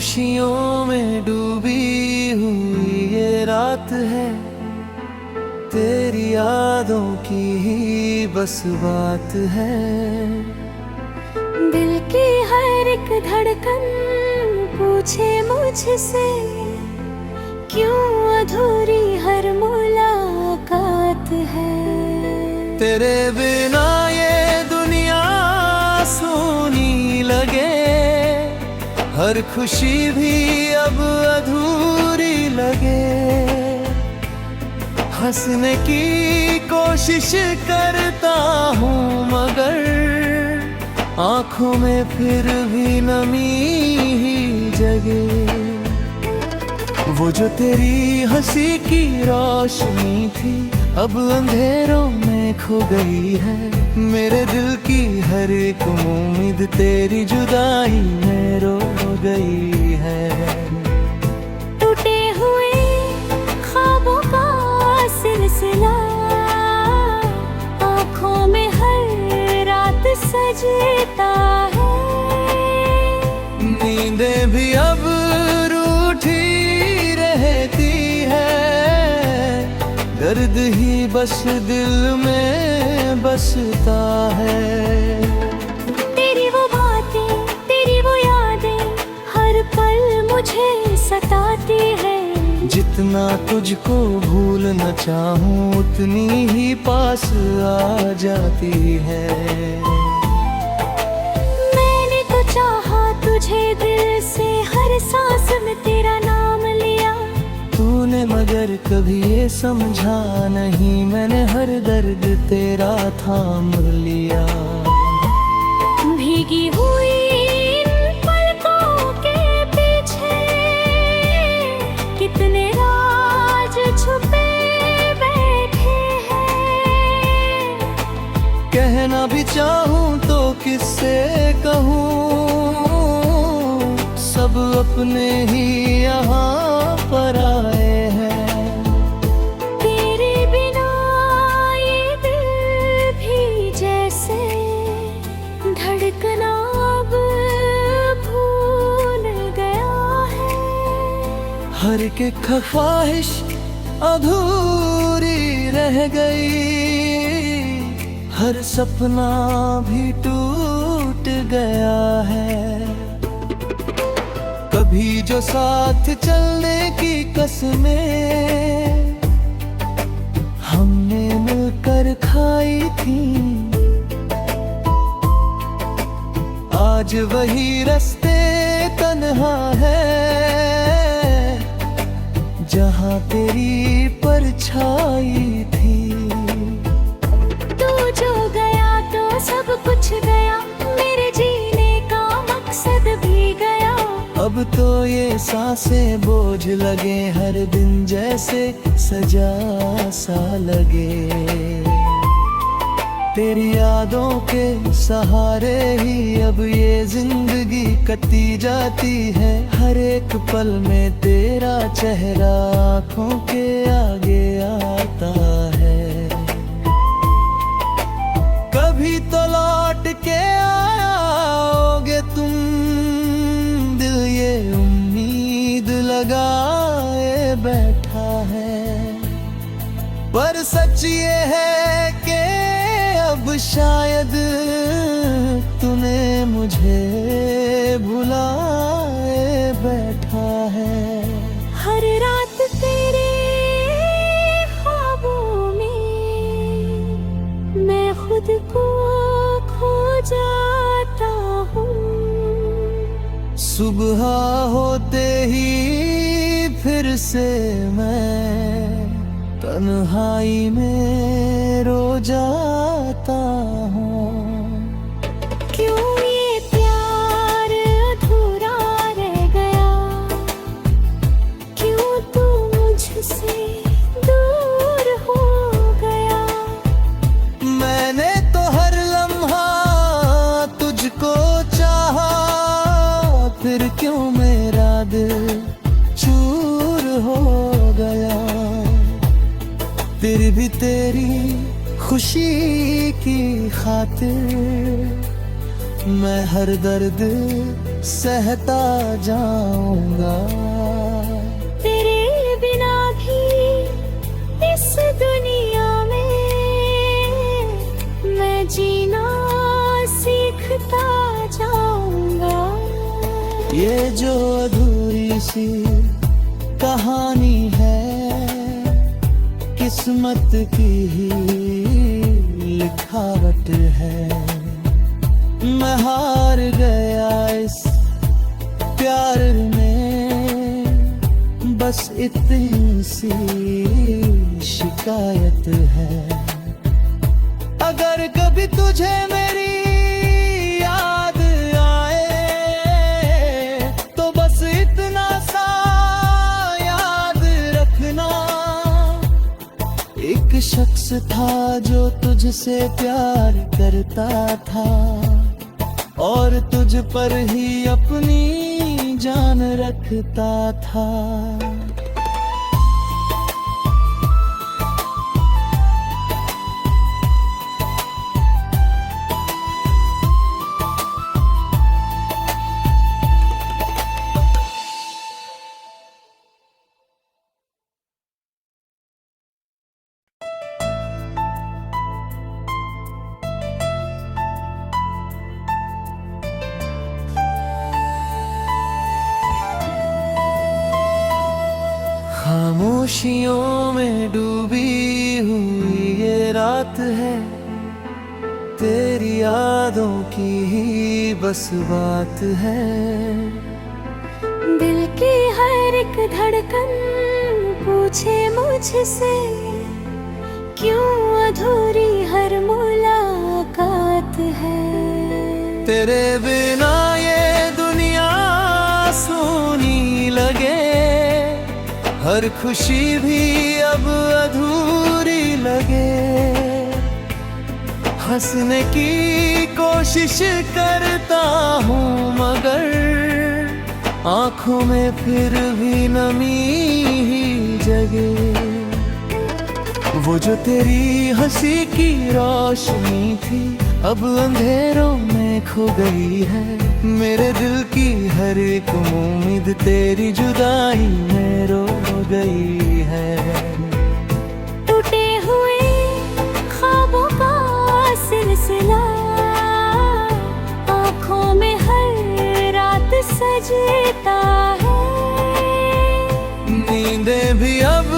खुशियों में डूबी हुई ये रात है, तेरी यादों की ही बस बात है। दिल की हर एक धड़कन पूछे मुझसे, क्यों अधूरी हर मुलाकात है। तेरे बिना ये दुनिया सोनी लगे, हर खुशी भी अब अधूरी लगे। हंसने की कोशिश करता हूँ मगर आँखों में फिर भी नमी ही जगे। वो जो तेरी हंसी की रोशनी थी अब अंधेरों में खो गई है। मेरे दिल की हर एक उम्मीद तेरी जुदाई में रो गई है। टूटे हुए ख्वाबों का सिलसिला आँखों में हर रात सजता है। नींदें भी अब रूठी रहती है, दर्द ही बस दिल में बसता है। तेरी वो बातें, तेरी वो यादें हर पल मुझे सताती है। जितना तुझको भूलना चाहूं उतनी ही पास आ जाती है। मैंने तो चाहा तुझे दिल से, हर सांस में तेरा नाम लिया। तूने मगर कभी ये समझा नहीं, मैंने हर दर्द तेरा थाम लिया। भीगी हुई इन पलकों के पीछे कितने राज छुपे बैठे हैं। कहना भी चाहूं तो किससे कहूं, सब अपने ही यहाँ पर आए हैं। तेरे बिना ये दिल भी जैसे धड़कना अब भूल गया है। हर एक ख्वाहिश अधूरी रह गई, हर सपना भी टूट गया है। कभी जो साथ चलने की कसमें हमने मिलकर खाई थी, आज वही रास्ते तन्हा है जहाँ तेरी परछाई थी। तू जो गया तो सब कुछ गया, मेरे जीने का मकसद भी गया। अब तो ये सांसें बोझ लगे, हर दिन जैसे सजा सा लगे। तेरी यादों के सहारे ही अब ये जिंदगी कटी जाती है। हर एक पल में तेरा चेहरा आँखों के आगे आता है। कभी तो लौट के आओगे तुम, दिल ये उम्मीद लगाए बैठा है। पर सच ये है कि अब शायद तूने मुझे भुलाए बैठा है। हर रात तेरे ख्वाबों में मैं खुद को खो जाता हूँ। सुबह होते ही फिर से मैं तन्हाई में रो जाता हूँ। क्यों ये प्यार अधूरा रह गया, क्यों तू मुझसे दूर हो गया। मैंने तो हर लम्हा तुझको चाहा, फिर क्यों मेरा दिल चूर हो गया। फिर भी तेरी खुशी की खातिर मैं हर दर्द सहता जाऊंगा। तेरे बिना भी इस दुनिया में मैं जीना सीखता जाऊंगा। ये जो अधूरी सी कहानी है किस्मत की ही लिखावट है। मैं हार गया इस प्यार में, बस इतनी सी शिकायत है। अगर कभी तुझे मेरी याद आए तो बस इतना सा याद रखना, एक शख्स था जो तुझसे प्यार करता था और तुझ पर ही अपनी जान रखता था। खामोशियों में डूबी हुई ये रात है, तेरी यादों की ही बस बात है। दिल की हर एक धड़कन पूछे मुझसे, क्यों अधूरी हर मुलाकात है। तेरे बिना ये दुनिया सूनी लगे, हर खुशी भी अब अधूरी लगे। हंसने की कोशिश करता हूँ मगर आँखों में फिर भी नमी ही जगे। वो जो तेरी हंसी की रोशनी थी अब अंधेरों में खो गई है। मेरे दिल की हर एक उम्मीद तेरी जुदाई में रो गई है। टूटे हुए ख्वाबों का सिलसिला आँखों में हर रात सजता है। नींदें भी अब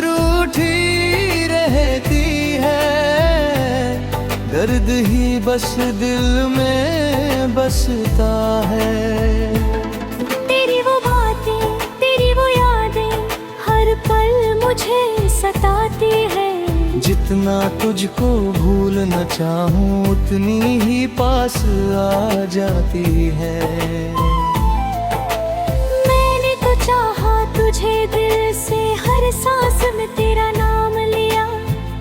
रूठी रहती है, दर्द ही बस दिल में बसता है। तेरी वो बातें, तेरी वो यादें हर पल मुझे सताती है। जितना तुझको भूलना चाहूं उतनी ही पास आ जाती है। मैंने तो चाहा तुझे दिल से, हर सांस में तेरा नाम लिया।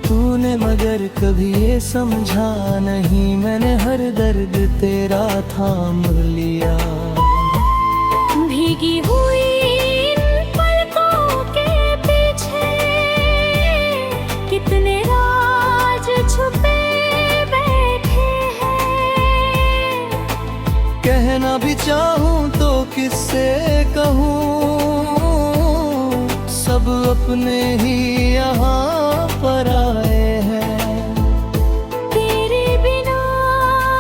तूने मगर कभी ये समझा नहीं, मैंने हर दर्द तेरा थाम लिया। भीगी हुई इन पलकों के पीछे कितने राज छुपे बैठे हैं। कहना भी चाहूं तो किससे कहूं, सब अपने ही यहाँ पर आए हैं। तेरे बिना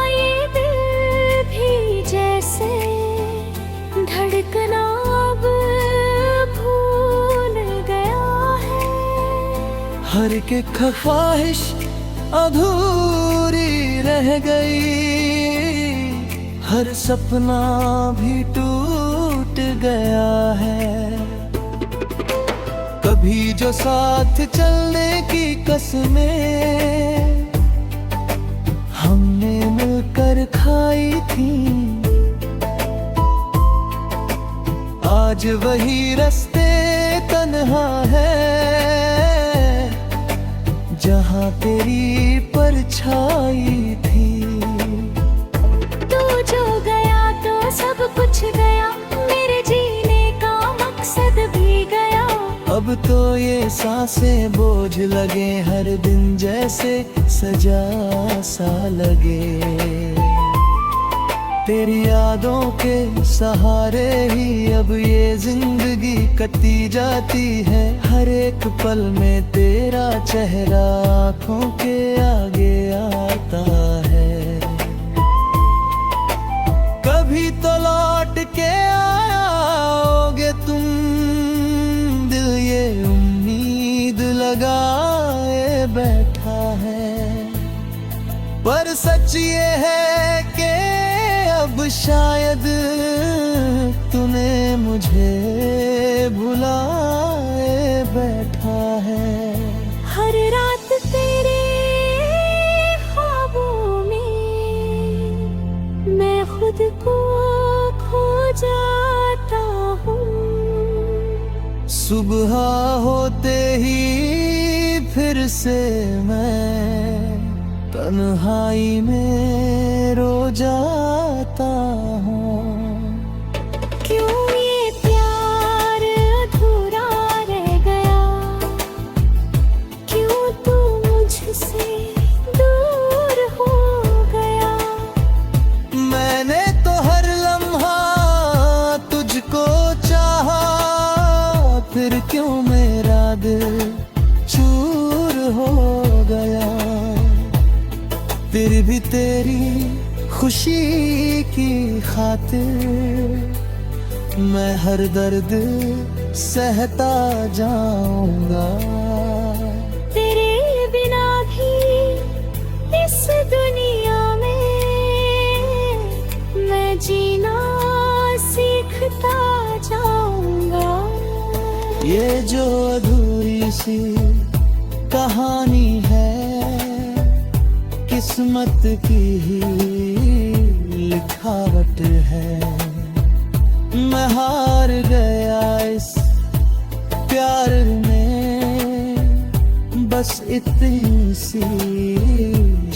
ये दिल भी जैसे धड़कना अब भूल गया है। हर एक ख्वाहिश अधूरी रह गई, हर सपना भी टूट गया है। कभी जो साथ चलने की कसमें हमने मिलकर खाई थी, आज वही रास्ते तन्हा है जहाँ तेरी परछाई थी। तू जो गया तो सब कुछ गया, मेरे जीने का मकसद भी गया। अब तो ये सांसें बोझ लगे, हर दिन जैसे सजा सा लगे। तेरी यादों के सहारे ही अब ये जिंदगी कटी जाती है। हर एक पल में तेरा चेहरा आँखों के आगे आता है। कभी तो लौट के आओगे तुम, दिल ये उम्मीद लगाए बैठा है। पर सच ये है कि अब शायद तूने मुझे भुलाए बैठा है। हर रात तेरे ख्वाबों में मैं खुद को खो जाता हूँ। सुबह होते ही फिर से मैं तन्हाई में रो जाता हूँ। क्यों ये प्यार अधूरा रह गया, क्यों तू मुझसे दूर हो गया। मैंने तो हर लम्हा तुझको चाहा, फिर क्यों मेरा दिल चूर हो गया। फिर भी तेरी खुशी की खातिर मैं हर दर्द सहता जाऊंगा। तेरे बिना भी इस दुनिया में मैं जीना सीखता जाऊंगा। ये जो अधूरी सी कहानी है, किस्मत की ही लिखावट है। मैं हार गया इस प्यार में, बस इतनी सी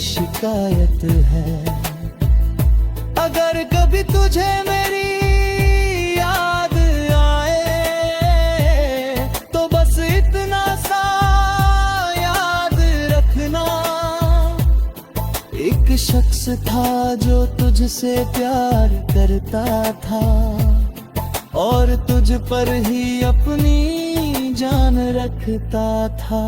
शिकायत है। अगर कभी तुझे मेरी याद आए तो बस इतना सा याद रखना, एक शख्स था जो तुझसे प्यार करता था और तुझ पर ही अपनी जान रखता था।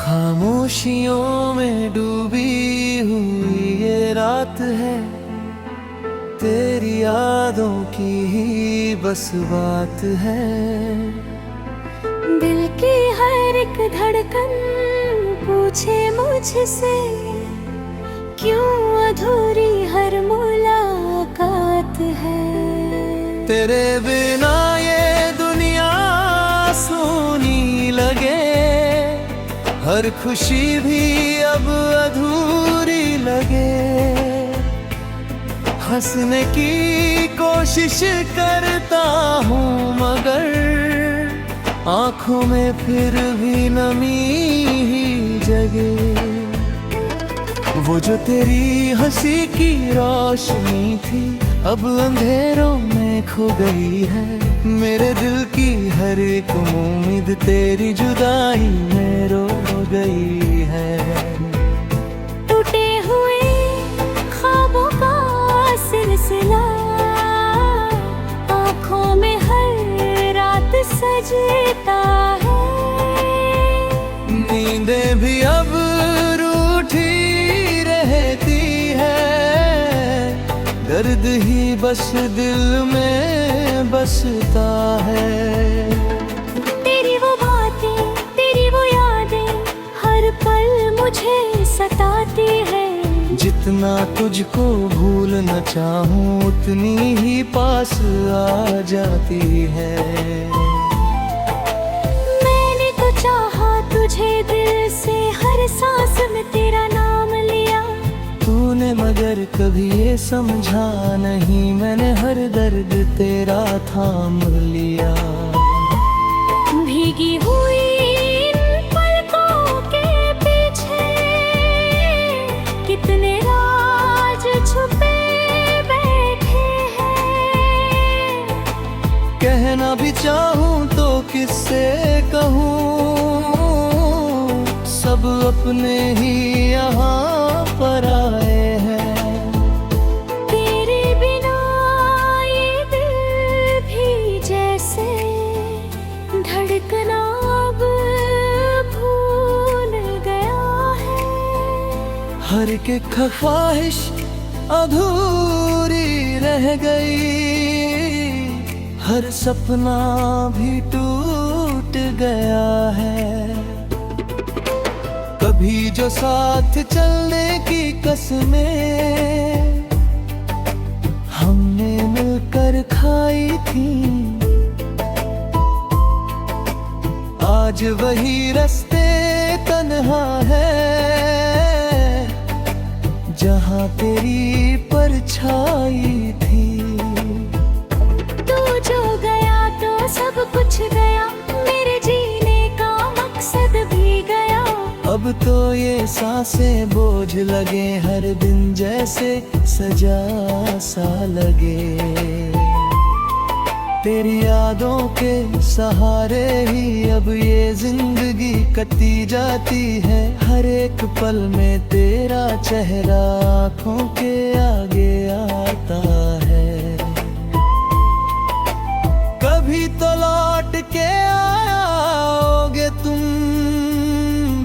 खामोशियों में डूबी हुई ये रात है, तेरी यादों की ही बस बात है। दिल की हर एक धड़कन पूछे मुझसे, क्यों अधूरी हर मुलाकात है। तेरे बिना ये दुनिया सूनी लगे, हर खुशी भी अब अधूरी लगे। हंसने की कोशिश करता हूँ मगर आँखों में फिर भी नमी ही जगे। वो जो तेरी हंसी की रोशनी थी अब अंधेरों में खो गई है। मेरे दिल की हर एक उम्मीद तेरी जुदाई में रो गई है। टूटे हुए ख्वाबों का सिलसिला आँखों में हर रात सजता है। नींदें भी अब रूठी रहती है, दर्द ही बस दिल में बसता है। तेरी वो बातें, तेरी वो यादें हर पल मुझे सताती है। जितना तुझको भूलना चाहूँ उतनी ही पास आ जाती है। मैंने तो चाहा तुझे दिल से, हर सांस में तेरा नाम लिया। तूने मगर पर कभी ये समझा नहीं मैंने हर दर्द तेरा थाम लिया। भीगी हुई इन पलकों के पीछे कितने राज छुपे बैठे हैं। कहना भी चाहूँ तो किससे कहूँ, सब अपने ही यहाँ पर आए हैं। तेरे बिना ये दिल भी जैसे धड़कना अब भूल गया है। हर एक ख्वाहिश अधूरी रह गई, हर सपना भी टूट गया है। कभी जो साथ चलने की कसमें हमने मिलकर खाई थी, आज वही रास्ते तन्हा है जहाँ तेरी परछाई थी। तू जो गया तो सब कुछ गया, मेरे जीने का मकसद भी गया। अब तो ये सांसें बोझ लगे, हर दिन जैसे सजा सा लगे। तेरी यादों के सहारे ही अब ये जिंदगी कटी जाती है। हर एक पल में तेरा चेहरा आँखों के आगे आता है। कभी तो लौट के आओगे तुम,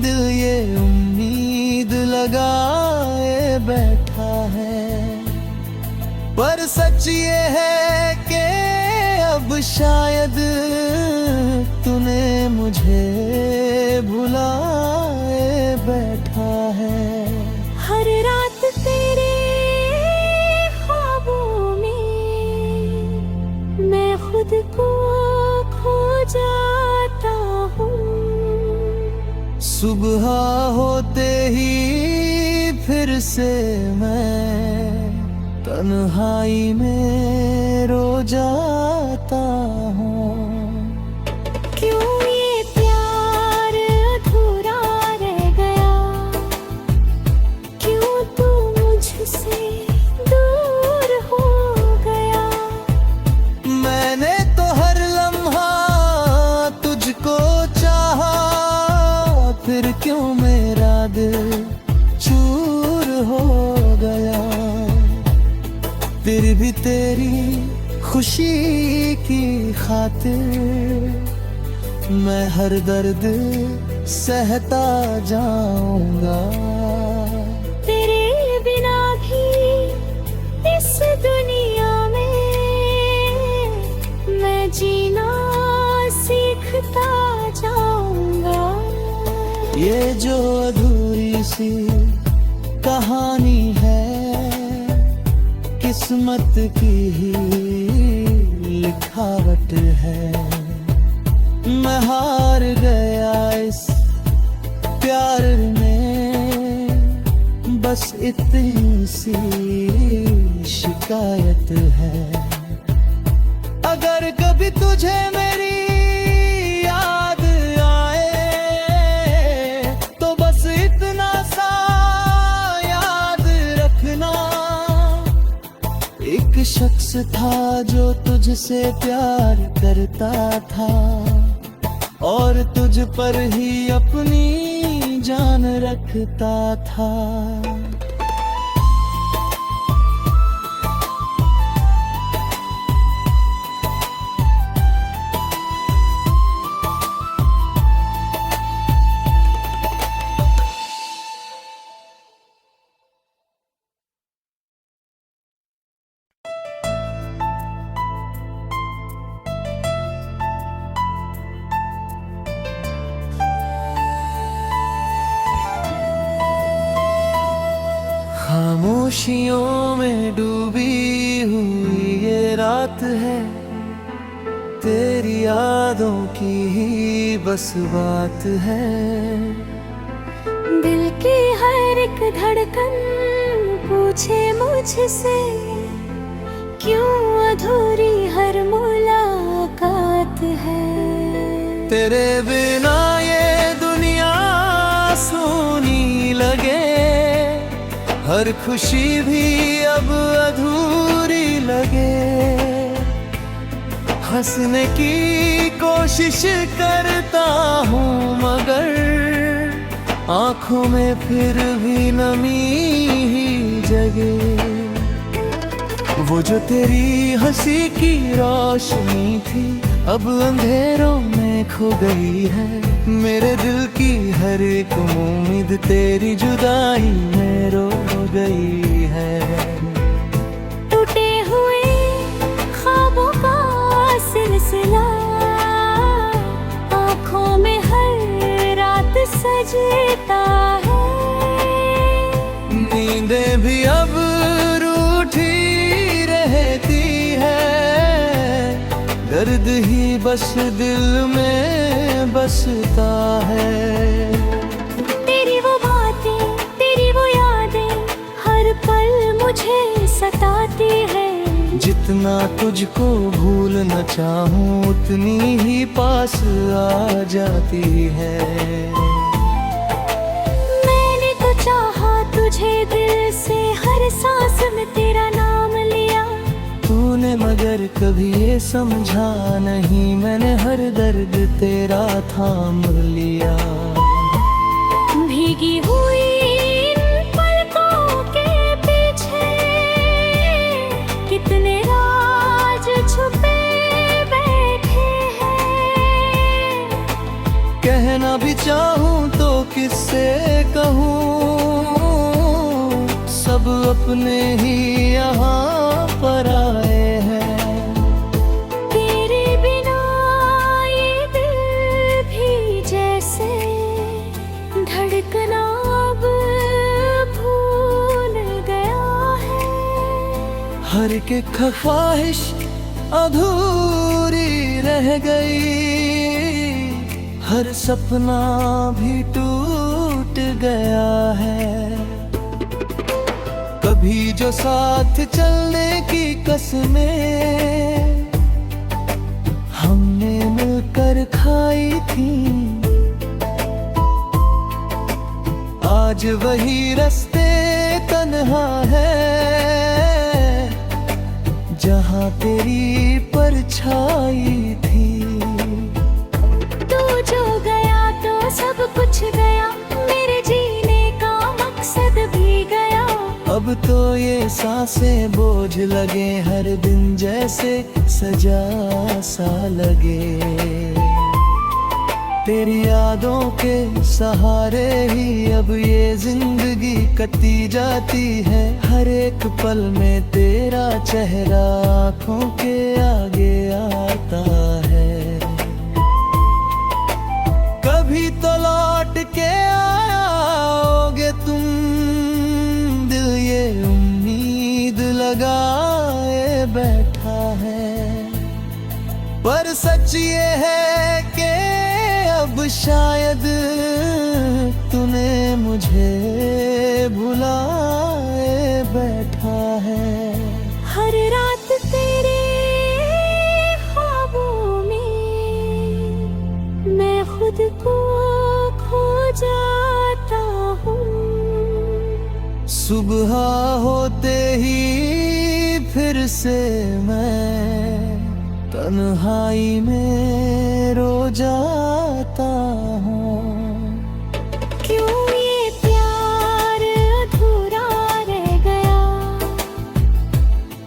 दिल ये उम्मीद लगाए बैठा है। पर सच ये है कि अब शायद तूने मुझे भुलाए बैठा है। हर रात तेरे ख्वाबों में मैं खुद को खो जाता हूँ। सुबह होते ही फिर से मैं तन्हाई में रो जाता हूँ। क्यों ये प्यार अधूरा रह गया, क्यों तू मुझसे दूर हो गया। मैंने तो हर लम्हा तुझको चाहा, फिर क्यों मेरा दिल चूर हो गया। फिर भी तेरी खुशी की खातिर मैं हर दर्द सहता जाऊंगा। तेरे बिना भी इस दुनिया में मैं जीना सीखता जाऊंगा। ये जो अधूरी सी कहानी है किस्मत की ही लिखावट है। मैं हार गया इस प्यार में, बस इतनी सी शिकायत है। अगर कभी तुझे मेरी याद आए तो बस इतना सा याद रखना, एक शख्स था जो तुझसे प्यार करता था और तुझ पर ही अपनी जान रखता था। खामोशियों में डूबी हुई ये रात है, तेरी यादों की ही बस बात है। दिल की हर एक धड़कन पूछे मुझसे क्यों अधूरी हर मुलाकात है। तेरे बिना ये दुनिया सोनी लगे, हर खुशी भी अब अधूरी लगे। हंसने की कोशिश करता हूँ मगर आँखों में फिर भी नमी ही जगे। वो जो तेरी हंसी की रोशनी थी अब अंधेरों में खो गई है। मेरे दिल की हर एक उम्मीद तेरी जुदाई में रो गई है। टूटे हुए ख्वाबों का सिलसिला आँखों में हर रात सजता है। नींदें भी अब रूठी रहती है, दर्द ही बस दिल में बसता है। तेरी वो बातें, तेरी वो यादें हर पल मुझे सताती है। जितना तुझको भूलना चाहूं उतनी ही पास आ जाती है। मैंने तो चाहा तुझे दिल से, हर सांस में तेरा नाम लिया। तूने मगर कभी ये समझा नहीं, मैंने हर दर्द तेरा थाम लिया। भीगी हुई इन पलकों के पीछे कितने राज छुपे बैठे हैं। कहना भी चाहूं तो किससे कहूं, सब अपने ही यहाँ पर आए हैं। तेरे बिना ये दिल भी जैसे धड़कना अब भूल गया है। हर एक ख्वाहिश अधूरी रह गई, हर सपना भी टूट गया है। कभी जो साथ चलने की कसमें हमने मिलकर खाई थी, आज वही रास्ते तन्हा है जहाँ तेरी परछाई थी। तू जो गया तो सब कुछ गया, मेरे जीने का मकसद भी गया। अब तो ये सांसें बोझ लगे, हर दिन जैसे सजा सा लगे। तेरी यादों के सहारे ही अब ये जिंदगी कटी जाती है। हर एक पल में तेरा चेहरा आँखों के आगे आता है। कभी तो लौट के आओगे तुम, दिल ये उम्मीद लगाए बैठा है। पर सच ये है कि अब शायद तूने मुझे भुलाए बैठा है। हर रात तेरे ख्वाबों में मैं खुद को खो जाता हूँ। सुबह होते ही फिर से मैं तन्हाई में रो जाता हूँ। क्यों ये प्यार अधूरा रह गया,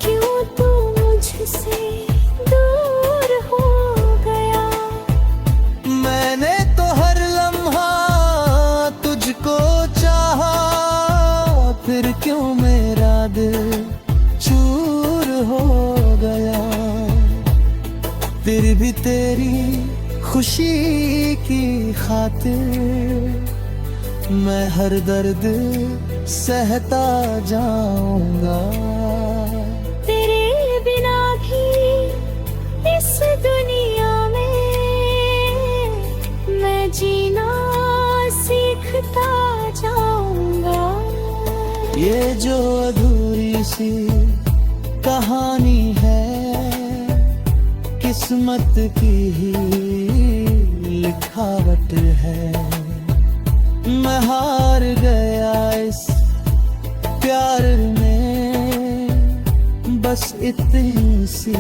क्यों तू मुझसे दूर हो गया। मैंने तो हर लम्हा तुझको चाहा, फिर क्यों मेरा दिल चूर हो गया। फिर भी तेरी खुशी की खातिर मैं हर दर्द सहता जाऊंगा। तेरे बिना भी इस दुनिया में मैं जीना सीखता जाऊंगा। ये जो अधूरी सी कहानी है, किस्मत की ही लिखावट है। मैं हार गया इस प्यार में, बस इतनी सी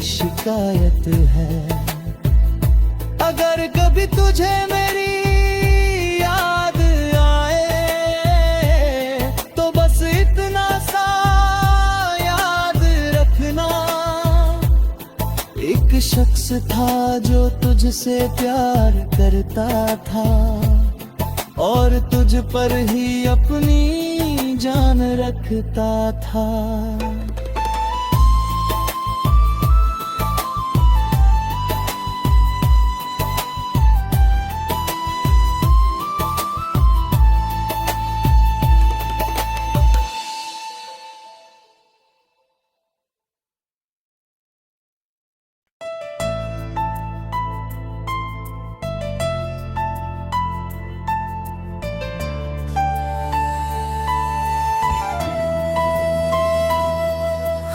शिकायत है। अगर कभी तुझे मेरी याद आए, तो बस इतना सा याद रखना, एक शख्स था जो तुझसे प्यार करता था, और तुझ पर ही अपनी जान रखता था।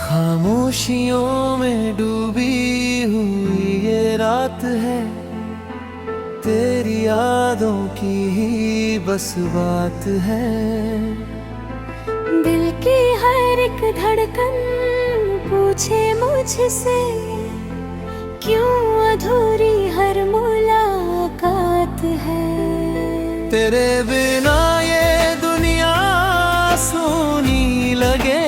खामोशियों में डूबी हुई ये रात है, तेरी यादों की ही बस बात है। दिल की हर एक धड़कन पूछे मुझसे, क्यों अधूरी हर मुलाकात है। तेरे बिना ये दुनिया सूनी लगे,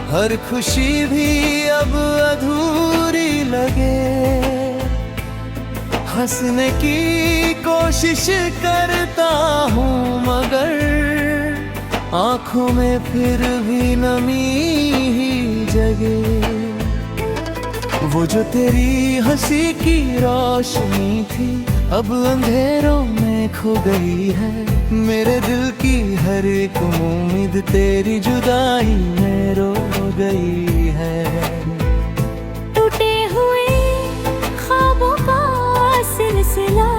हर खुशी भी अब अधूरी लगे। हंसने की कोशिश करता हूँ मगर आँखों में फिर भी नमी ही जगे। वो जो तेरी हंसी की रोशनी थी अब अंधेरों में खो गई है। मेरे दिल की हर एक उम्मीद तेरी जुदाई में रो गई है। टूटे हुए ख्वाबों का सिलसिला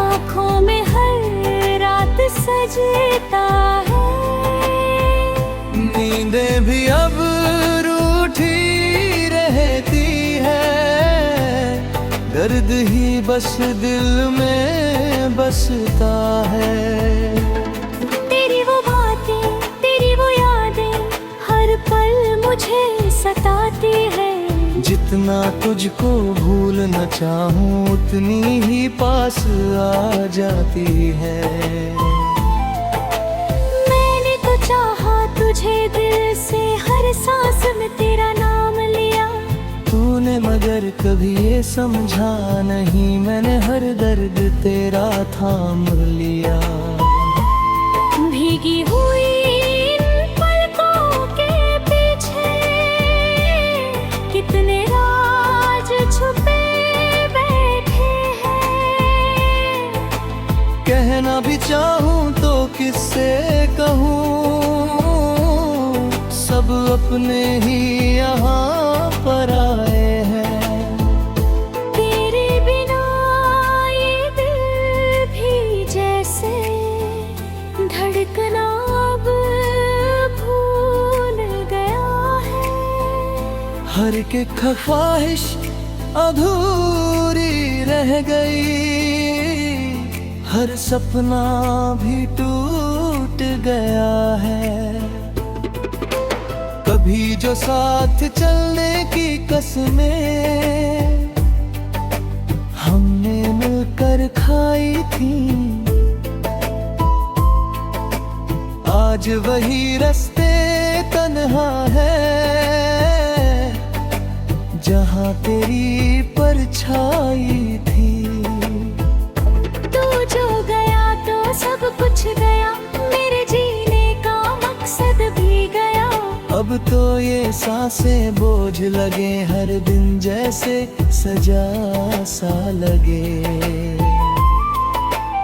आँखों में हर रात सजता है। नींदें भी अब रूठी रहती है, दर्द ही बस दिल में बसता है। तेरी वो बातें, तेरी वो यादें हर पल मुझे सताती है। जितना तुझको भूलना चाहूं उतनी ही पास आ जाती है। मैंने तो चाहा तुझे दिल से, हर सांस में तेरा नाम लिया। तूने मगर कभी ये समझा नहीं, मैंने हर दर्द तेरा थाम लिया। भीगी हुई इन पलकों के पीछे कितने राज छुपे बैठे हैं। कहना भी चाहूं तो किससे कहूं, सब अपने ही यहाँ पर आए हैं। तेरे बिना ये दिल भी जैसे धड़कना अब भूल गया है। हर एक ख्वाहिश अधूरी रह गई, हर सपना भी टूट गया है। कभी जो साथ चलने की कसमें हमने मिलकर खाई थी, आज वही रास्ते तन्हा है जहाँ तेरी परछाई थी। तू जो गया तो सब कुछ गया, मेरे जीने का मकसद भी गया। अब तो ये सांसें बोझ लगे, हर दिन जैसे सजा सा लगे।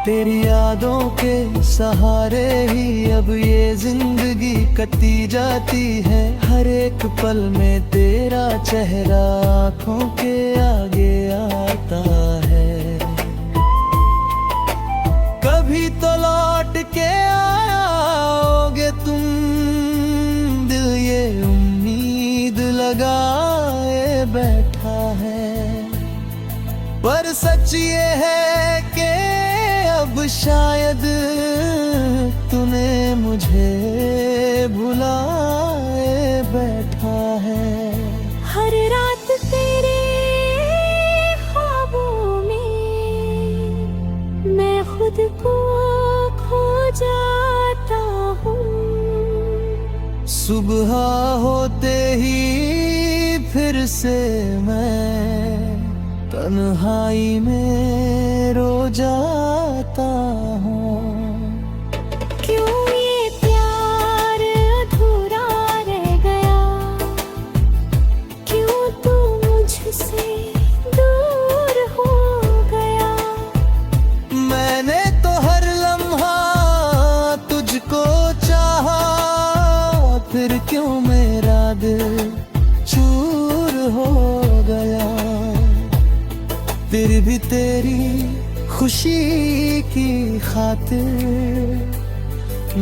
तेरी यादों के सहारे ही अब ये जिंदगी कटी जाती है। हर एक पल में तेरा चेहरा आँखों के आगे आता है। कभी तो लौट के पर सच ये है कि अब शायद तूने मुझे भुलाए बैठा है। हर रात तेरे ख्वाबों में मैं खुद को खो जाता हूँ। सुबह होते ही फिर से मैं तन्हाई में रो जाता हूँ। क्यों ये प्यार अधूरा रह गया, क्यों तू मुझसे दूर हो गया। मैंने तो हर लम्हा तुझको चाहा, फिर क्यों मेरा दिल चूर हो गया। फिर भी तेरी खुशी की खातिर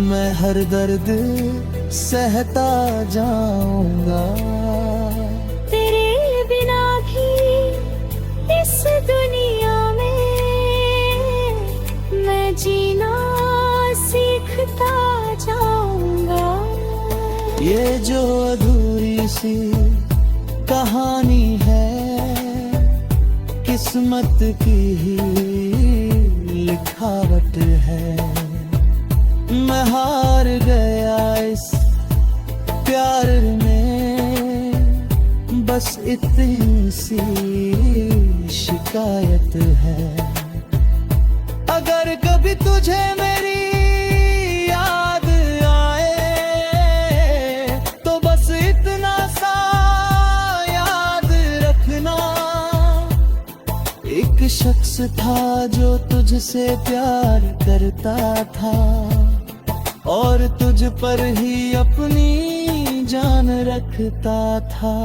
मैं हर दर्द सहता जाऊंगा। तेरे बिना भी इस दुनिया में मैं जीना सीखता जाऊंगा। ये जो अधूरी सी कहानी है किस्मत की ही लिखावट है। मैं हार गया इस प्यार में, बस इतनी सी शिकायत है। अगर कभी तुझे मेरी याद आए तो बस इतना सा याद रखना, एक शख्स था जो तुझसे प्यार करता था और तुझ पर ही अपनी जान रखता था।